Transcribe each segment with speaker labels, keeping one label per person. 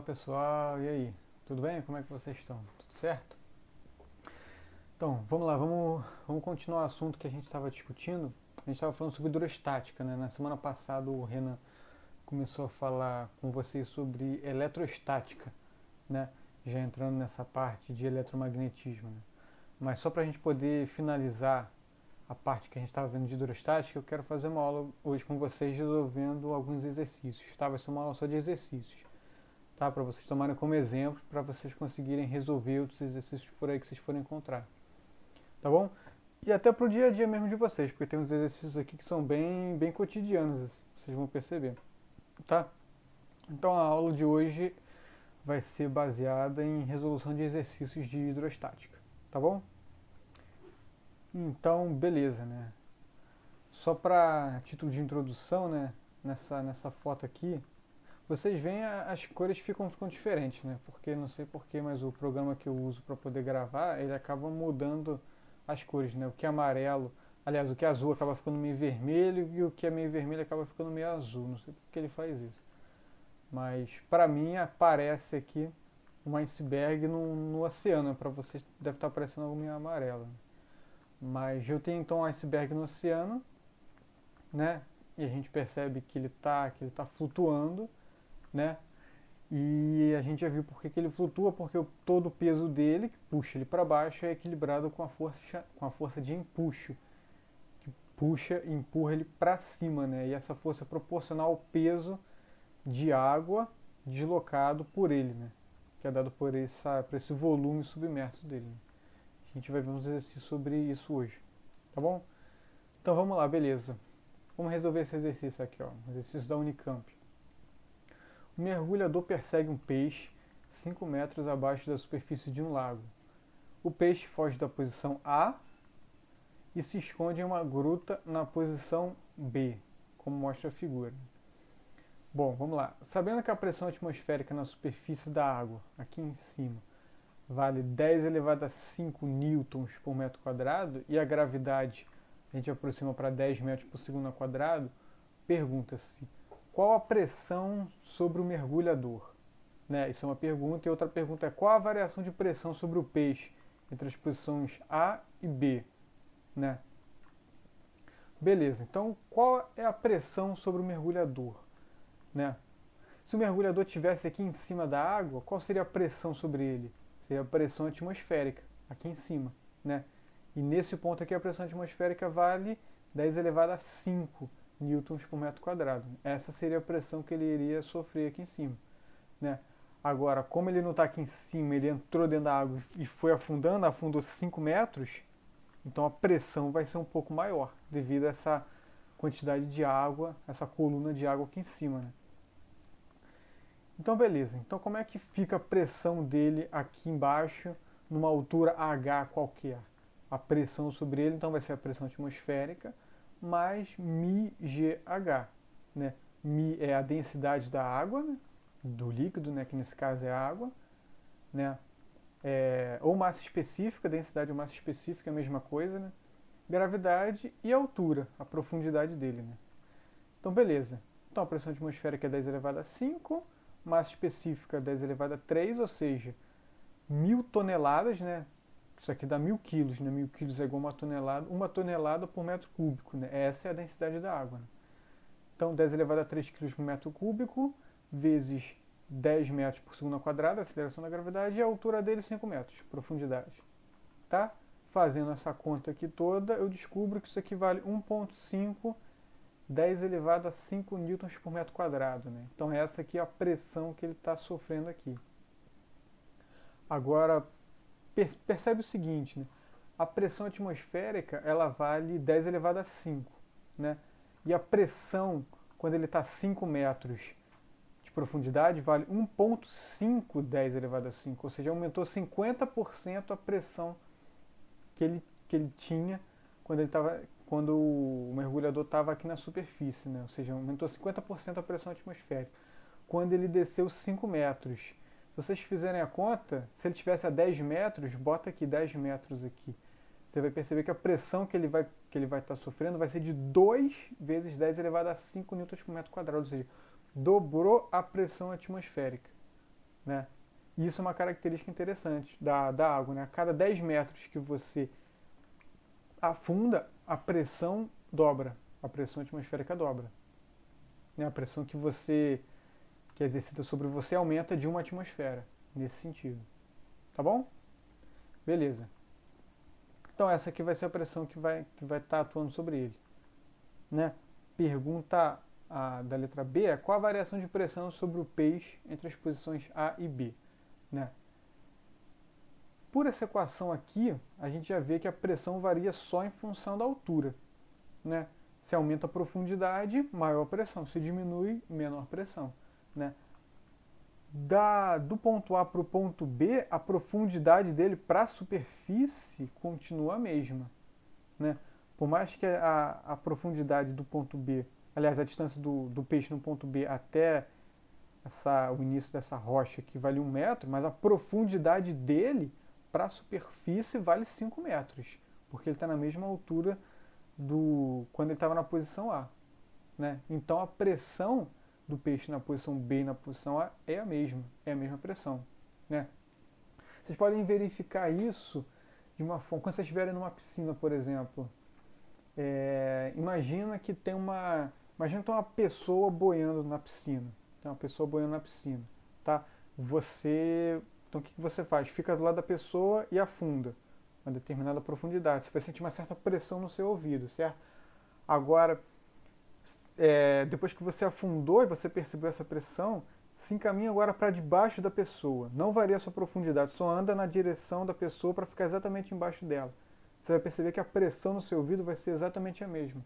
Speaker 1: pessoal, e aí? Tudo bem? Como é que vocês estão? Tudo certo? Então, vamos lá, vamos continuar o assunto que a gente estava discutindo. A gente estava falando sobre hidrostática, né? Na semana passada o Renan começou a falar com vocês sobre eletrostática, né? Já entrando nessa parte de eletromagnetismo, né? Mas só para a gente poder finalizar a parte que a gente estava vendo de hidrostática, eu quero fazer uma aula hoje com vocês resolvendo alguns exercícios, tá? Vai ser uma aula só de exercícios, tá? Para vocês tomarem como exemplo, para vocês conseguirem resolver outros exercícios por aí que vocês forem encontrar, tá bom? E até pro dia a dia mesmo de vocês, porque tem uns exercícios aqui que são bem cotidianos, vocês vão perceber, tá? Então a aula de hoje vai ser baseada em resolução de exercícios de hidrostática, tá bom? Então, beleza, né? Só para título de introdução, né? Nessa foto aqui, vocês veem as cores ficam diferentes, né? Porque não sei porquê, mas o programa que eu uso para poder gravar, ele acaba mudando as cores, né? O que é amarelo, aliás, o que é azul acaba ficando meio vermelho e o que é meio vermelho acaba ficando meio azul. Não sei por que ele faz isso. Mas para mim aparece aqui um iceberg no oceano. Para vocês deve estar aparecendo algo meio amarelo. Mas eu tenho então um iceberg no oceano, né? E a gente percebe que ele tá flutuando, né? E a gente já viu por que ele flutua, porque todo o peso dele, que puxa ele para baixo, é equilibrado com a força de empuxo, que puxa e empurra ele para cima, né? E essa força é proporcional ao peso de água deslocado por ele, né? Que é dado por esse volume submerso dele, né? A gente vai ver uns exercícios sobre isso hoje, tá bom? Então vamos lá, beleza. Vamos resolver esse exercício aqui, ó. Exercício da Unicamp. O mergulhador persegue um peixe 5 metros abaixo da superfície de um lago. O peixe foge da posição A e se esconde em uma gruta na posição B, como mostra a figura. Bom, vamos lá. Sabendo que a pressão atmosférica na superfície da água, aqui em cima, vale 10 elevado a 5 newtons por metro quadrado e a gravidade a gente aproxima para 10 metros por segundo ao quadrado, pergunta-se qual a pressão sobre o mergulhador? Né? Isso é uma pergunta. E outra pergunta é qual a variação de pressão sobre o peixe entre as posições A e B? Né? Beleza, então qual é a pressão sobre o mergulhador? Né? Se o mergulhador estivesse aqui em cima da água, qual seria a pressão sobre ele? Seria a pressão atmosférica, aqui em cima. Né? E nesse ponto aqui a pressão atmosférica vale 10 elevado a 5 newtons por metro quadrado. Essa seria a pressão que ele iria sofrer aqui em cima. Né? Agora, como ele não está aqui em cima, ele entrou dentro da água e foi afundando, afundou 5 metros, então a pressão vai ser um pouco maior, devido a essa quantidade de água, essa coluna de água aqui em cima. Né? Então, beleza. Então, como é que fica a pressão dele aqui embaixo, numa altura H qualquer? A pressão sobre ele, então, vai ser a pressão atmosférica mais μgH. Né? μ é a densidade da água, né? Do líquido, né? Que nesse caso é água. Né? Ou massa específica, densidade ou massa específica é a mesma coisa. Né? Gravidade e altura, a profundidade dele. Né? Então, beleza. Então, a pressão atmosférica é 10 elevado a 5, massa específica 10 elevado a 3, ou seja, 1.000 toneladas, né? Isso aqui dá 1.000 quilos, né? 1.000 quilos é igual a uma tonelada por metro cúbico, né? Essa é a densidade da água. Né? Então, 10 elevado a 3 quilos por metro cúbico, vezes 10 metros por segundo ao quadrado, a aceleração da gravidade, e a altura dele 5 metros, profundidade. Tá? Fazendo essa conta aqui toda, eu descubro que isso aqui vale 1,5 10 elevado a 5 newtons por metro quadrado. Né? Então essa aqui é a pressão que ele está sofrendo aqui. Agora, percebe o seguinte, né? A pressão atmosférica ela vale 10 elevado a 5. Né? E a pressão, quando ele está a 5 metros de profundidade, vale 1,5 10 elevado a 5. Ou seja, aumentou 50% a pressão que ele tinha quando o mergulhador estava aqui na superfície, né? Ou seja, aumentou 50% a pressão atmosférica. Quando ele desceu 5 metros. Se vocês fizerem a conta, se ele estivesse a 10 metros, bota aqui 10 metros aqui. Você vai perceber que a pressão que ele vai estar sofrendo vai ser de 2 vezes 10 elevado a 5 newtons por metro quadrado, ou seja, dobrou a pressão atmosférica. né? E isso é uma característica interessante da água, né? A cada 10 metros que você afunda, a pressão dobra, a pressão atmosférica dobra, né? A pressão que exercita sobre você aumenta de uma atmosfera, nesse sentido, tá bom? Beleza. Então essa aqui vai ser a pressão que vai estar atuando sobre ele, né? Pergunta da letra B é: qual a variação de pressão sobre o peixe entre as posições A e B, né? Por essa equação aqui, a gente já vê que a pressão varia só em função da altura, né? Se aumenta a profundidade, maior pressão. Se diminui, menor pressão, né? Do ponto A para o ponto B, a profundidade dele para a superfície continua a mesma, né? Por mais que a profundidade do ponto B, aliás, a distância do peixe no ponto B até o início dessa rocha aqui vale 1 metro, mas a profundidade dele para a superfície vale 5 metros, porque ele está na mesma altura quando ele estava na posição A, né? Então a pressão do peixe na posição B e na posição A é a mesma pressão, né? Vocês podem verificar isso de uma forma, quando vocês estiverem numa piscina, por exemplo. Imagina que tem uma pessoa boiando na piscina. Tem uma pessoa boiando na piscina, tá? Então o que você faz? Fica do lado da pessoa e afunda uma determinada profundidade. Você vai sentir uma certa pressão no seu ouvido, certo? Agora, depois que você afundou e você percebeu essa pressão, se encaminha agora para debaixo da pessoa. Não varia a sua profundidade, só anda na direção da pessoa para ficar exatamente embaixo dela. Você vai perceber que a pressão no seu ouvido vai ser exatamente a mesma,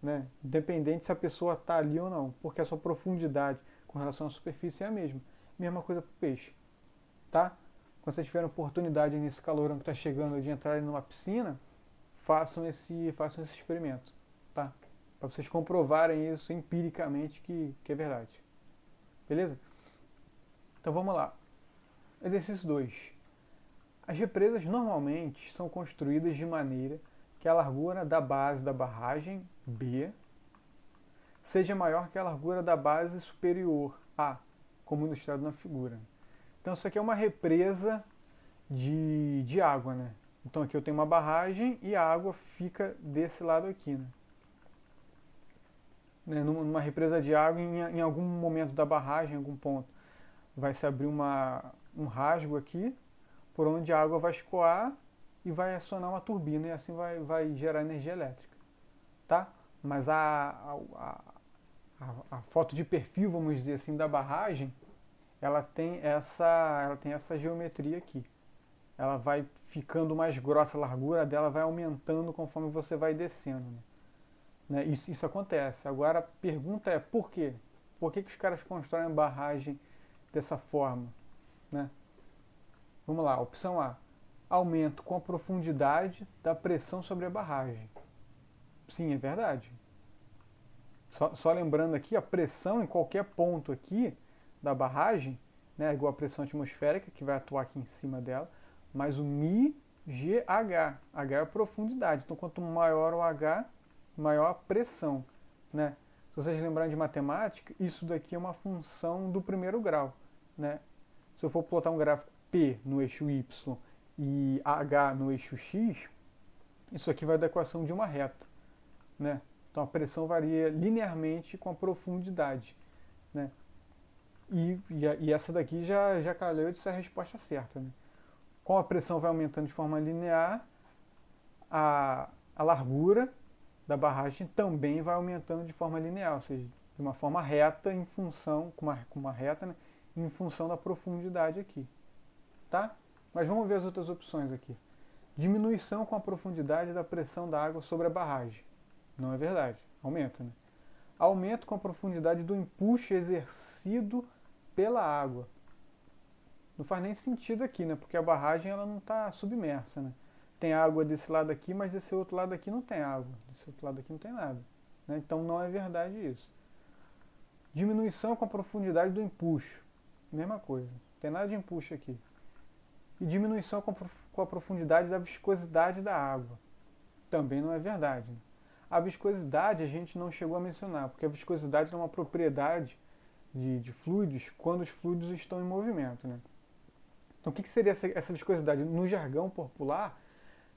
Speaker 1: né? Independente se a pessoa está ali ou não, porque a sua profundidade com relação à superfície é a mesma. Mesma coisa para o peixe, tá? Quando vocês tiverem oportunidade nesse calorão que está chegando de entrar numa piscina, façam esse experimento, tá? Para vocês comprovarem isso empiricamente que é verdade. Beleza? Então vamos lá. Exercício 2. As represas normalmente são construídas de maneira que a largura da base da barragem B seja maior que a largura da base superior A, como ilustrado na figura. Então isso aqui é uma represa de água, né? Então aqui eu tenho uma barragem e a água fica desse lado aqui, né? Numa represa de água, em algum momento da barragem, em algum ponto, vai se abrir um rasgo aqui, por onde a água vai escoar e vai acionar uma turbina e assim vai gerar energia elétrica, tá? Mas a foto de perfil, vamos dizer assim, da barragem, ela tem essa geometria aqui. Ela vai ficando mais grossa, a largura dela vai aumentando conforme você vai descendo, né? Isso acontece. Agora a pergunta é por quê? Por que os caras constroem a barragem dessa forma, né? Vamos lá, opção A. Aumento com a profundidade da pressão sobre a barragem. Sim, é verdade. Só lembrando aqui, a pressão em qualquer ponto aqui da barragem, né, é igual a pressão atmosférica, que vai atuar aqui em cima dela, mas o μgh. H é a profundidade. Então, quanto maior o H, maior a pressão, né? Se vocês lembrarem de matemática, isso daqui é uma função do primeiro grau, né? Se eu for plotar um gráfico P no eixo Y e H no eixo X, isso aqui vai dar a equação de uma reta, né? Então a pressão varia linearmente com a profundidade, né? E essa daqui já calhou de ser a resposta certa, né? Com a pressão vai aumentando de forma linear, a largura da barragem também vai aumentando de forma linear, ou seja, de uma forma reta em função, com uma reta, né, em função da profundidade aqui, tá? Mas vamos ver as outras opções aqui. Diminuição com a profundidade da pressão da água sobre a barragem. Não é verdade, aumenta, né? Aumento com a profundidade do empuxo exercido pela água. Não faz nem sentido aqui, né? Porque a barragem ela não está submersa, né? Tem água desse lado aqui, mas desse outro lado aqui não tem água. Desse outro lado aqui não tem nada, né? Então não é verdade isso. Diminuição com a profundidade do empuxo. Mesma coisa. Não tem nada de empuxo aqui. E diminuição com a profundidade da viscosidade da água. Também não é verdade, né? A viscosidade a gente não chegou a mencionar, porque a viscosidade é uma propriedade de fluidos quando os fluidos estão em movimento, né? Então, o que seria essa viscosidade? No jargão popular,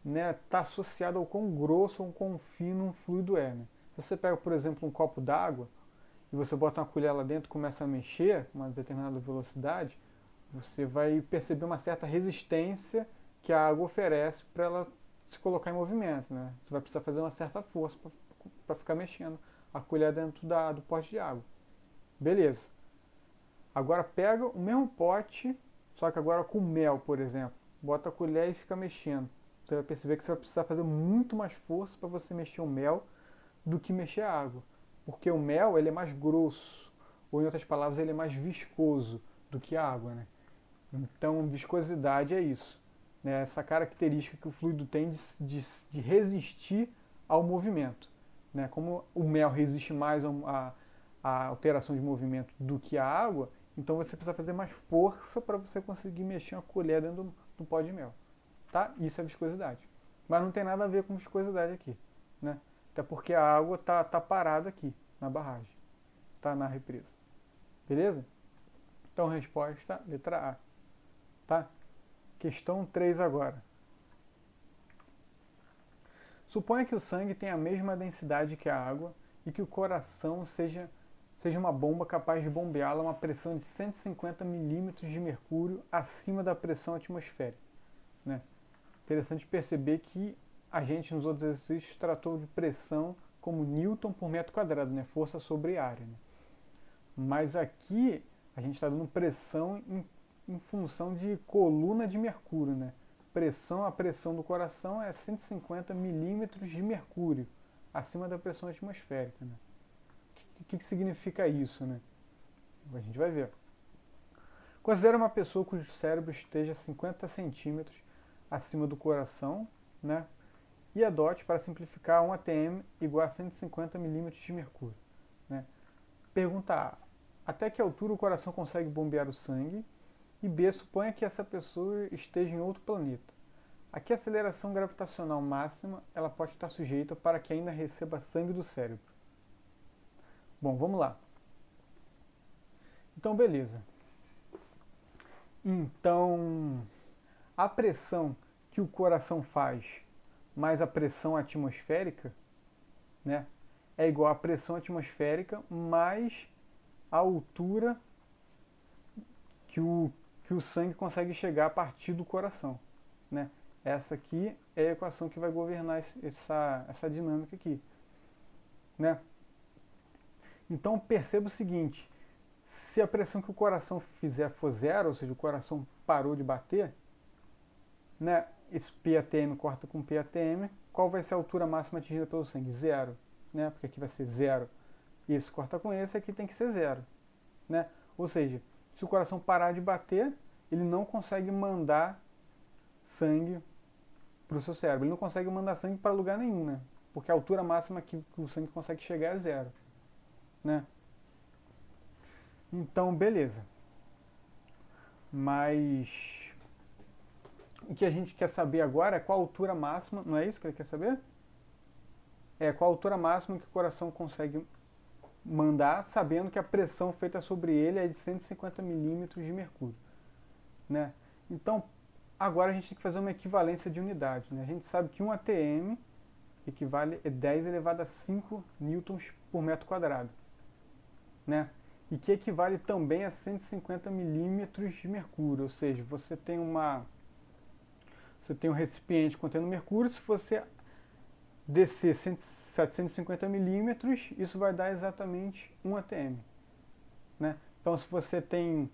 Speaker 1: né, está associado ao quão grosso ou quão fino um fluido é. Né? Se você pega, por exemplo, um copo d'água e você bota uma colher lá dentro e começa a mexer com uma determinada velocidade, você vai perceber uma certa resistência que a água oferece para ela se colocar em movimento. Né? Você vai precisar fazer uma certa força para ficar mexendo a colher dentro do pote de água. Beleza. Agora pega o mesmo pote, só que agora com mel, por exemplo. Bota a colher e fica mexendo. Você vai perceber que você vai precisar fazer muito mais força para você mexer o mel do que mexer a água. Porque o mel ele é mais grosso, ou em outras palavras, ele é mais viscoso do que a água. Né? Então, viscosidade é isso. Né? Essa característica que o fluido tem de resistir ao movimento. Né? Como o mel resiste mais a alteração de movimento do que a água, então você precisa fazer mais força para você conseguir mexer uma colher dentro do pó de mel. Tá? Isso é viscosidade. Mas não tem nada a ver com viscosidade aqui. Né? Até porque a água tá parada aqui, na barragem. Tá na represa. Beleza? Então, resposta, letra A. Tá? Questão 3 agora. Suponha que o sangue tenha a mesma densidade que a água e que o coração seja uma bomba capaz de bombeá-la a uma pressão de 150 milímetros de mercúrio acima da pressão atmosférica. Né? Interessante perceber que a gente nos outros exercícios tratou de pressão como Newton por metro quadrado, né? Força sobre área. Né? Mas aqui a gente está dando pressão em função de coluna de mercúrio. Né? A pressão do coração é 150 milímetros de mercúrio acima da pressão atmosférica. Né? O que significa isso? Né? A gente vai ver. Considera uma pessoa cujo cérebro esteja 50 centímetros acima do coração, né? E adote, para simplificar, um ATM igual a 150 milímetros de mercúrio. Né? Pergunta A. Até que altura o coração consegue bombear o sangue? E B. Suponha que essa pessoa esteja em outro planeta. A que aceleração gravitacional máxima ela pode estar sujeita para que ainda receba sangue do cérebro? Bom, vamos lá. Então, beleza. Então, a pressão que o coração faz mais a pressão atmosférica, né, é igual à pressão atmosférica mais a altura que o sangue consegue chegar a partir do coração. Né? Essa aqui é a equação que vai governar essa dinâmica aqui. Né? Então perceba o seguinte, se a pressão que o coração fizer for zero, ou seja, o coração parou de bater, né, esse PATM corta com PATM, qual vai ser a altura máxima atingida pelo sangue? Zero. Né? Porque aqui vai ser zero. Isso corta com esse, aqui tem que ser zero. Né? Ou seja, se o coração parar de bater, ele não consegue mandar sangue para o seu cérebro. Ele não consegue mandar sangue para lugar nenhum, né? Porque a altura máxima que o sangue consegue chegar é zero. Né? Então, beleza. Mas o que a gente quer saber agora é qual a altura máxima, não é isso que ele quer saber? É qual a altura máxima que o coração consegue mandar, sabendo que a pressão feita sobre ele é de 150 milímetros de mercúrio. Né? Então, agora a gente tem que fazer uma equivalência de unidade. Né? A gente sabe que um ATM equivale a 10 elevado a 5 newtons por metro quadrado. Né? E que equivale também a 150 milímetros de mercúrio. Ou seja, você tem um recipiente contendo mercúrio, se você descer 750 milímetros, isso vai dar exatamente 1 atm. Né? Então, se você tem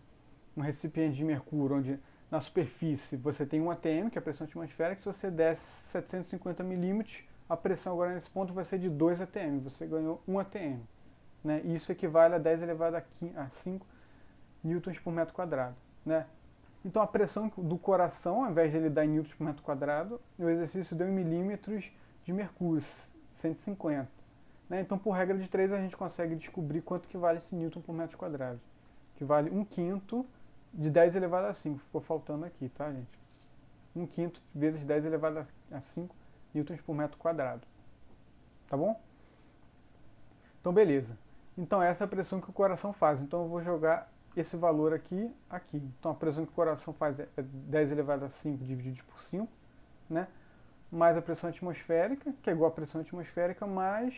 Speaker 1: um recipiente de mercúrio onde na superfície você tem 1 atm, que é a pressão atmosférica, se você desce 750 milímetros, a pressão agora nesse ponto vai ser de 2 atm, você ganhou 1 atm. Né? E isso equivale a 10 elevado a 5 newtons por metro quadrado. Né? Então a pressão do coração, ao invés de ele dar em newtons por metro quadrado, o exercício deu em milímetros de mercúrio, 150. Né? Então, por regra de 3, a gente consegue descobrir quanto que vale esse newton por metro quadrado. Que vale 1/5 de 10 elevado a 5. Ficou faltando aqui, tá, gente? 1/5 vezes 10 elevado a 5 newtons por metro quadrado. Tá bom? Então, beleza. Então essa é a pressão que o coração faz. Então eu vou jogar esse valor aqui, aqui. Então a pressão que o coração faz é 10 elevado a 5 dividido por 5, né? Mais a pressão atmosférica, que é igual à pressão atmosférica, mais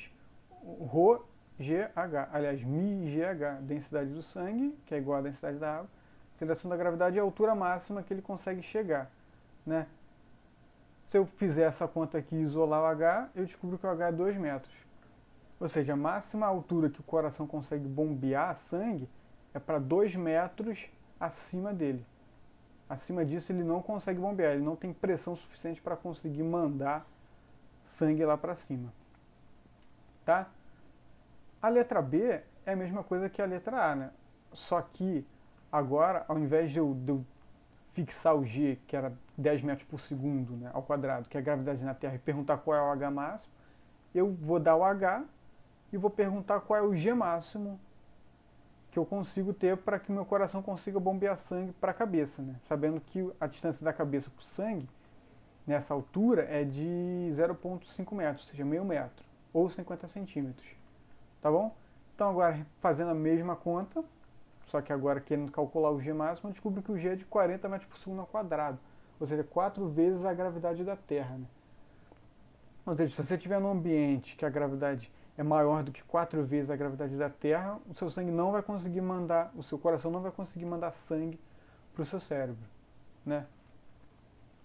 Speaker 1: ρ GH, aliás, μGH, densidade do sangue, que é igual à densidade da água, aceleração da gravidade e a altura máxima que ele consegue chegar, né? Se eu fizer essa conta aqui e isolar o H, eu descubro que o H é 2 metros. Ou seja, a máxima altura que o coração consegue bombear sangue é para 2 metros acima dele. Acima disso ele não consegue bombear, ele não tem pressão suficiente para conseguir mandar sangue lá para cima. Tá? A letra B é a mesma coisa que a letra A, né? Só que agora, ao invés de eu fixar o G, que era 10 metros por segundo, né, ao quadrado, que é a gravidade na Terra, e perguntar qual é o H máximo, eu vou dar o H e vou perguntar qual é o G máximo que eu consigo ter para que o meu coração consiga bombear sangue para a cabeça, né? Sabendo que a distância da cabeça para o sangue, nessa altura, é de 0,5 metros, ou seja, meio metro, ou 50 centímetros. Tá bom? Então agora, fazendo a mesma conta, só que agora querendo calcular o G máximo, eu descubro que o G é de 40 metros por segundo ao quadrado, ou seja, 4 vezes a gravidade da Terra, né? Ou seja, se você estiver num ambiente que a gravidade é maior do que 4 vezes a gravidade da Terra, o seu sangue não vai conseguir mandar, o seu coração não vai conseguir mandar sangue para o seu cérebro, né?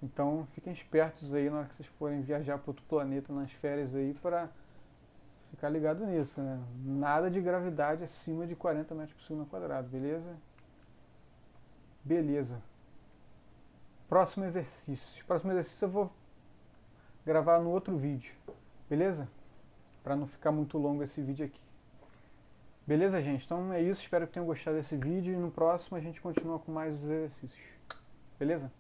Speaker 1: Então fiquem espertos aí na hora que vocês forem viajar para outro planeta nas férias aí para ficar ligado nisso, né? Nada de gravidade acima de 40 metros por segundo ao quadrado, beleza? Beleza. Próximo exercício. Próximo exercício eu vou gravar no outro vídeo, beleza? Para não ficar muito longo esse vídeo aqui. Beleza, gente? Então é isso. Espero que tenham gostado desse vídeo e no próximo a gente continua com mais os exercícios. Beleza?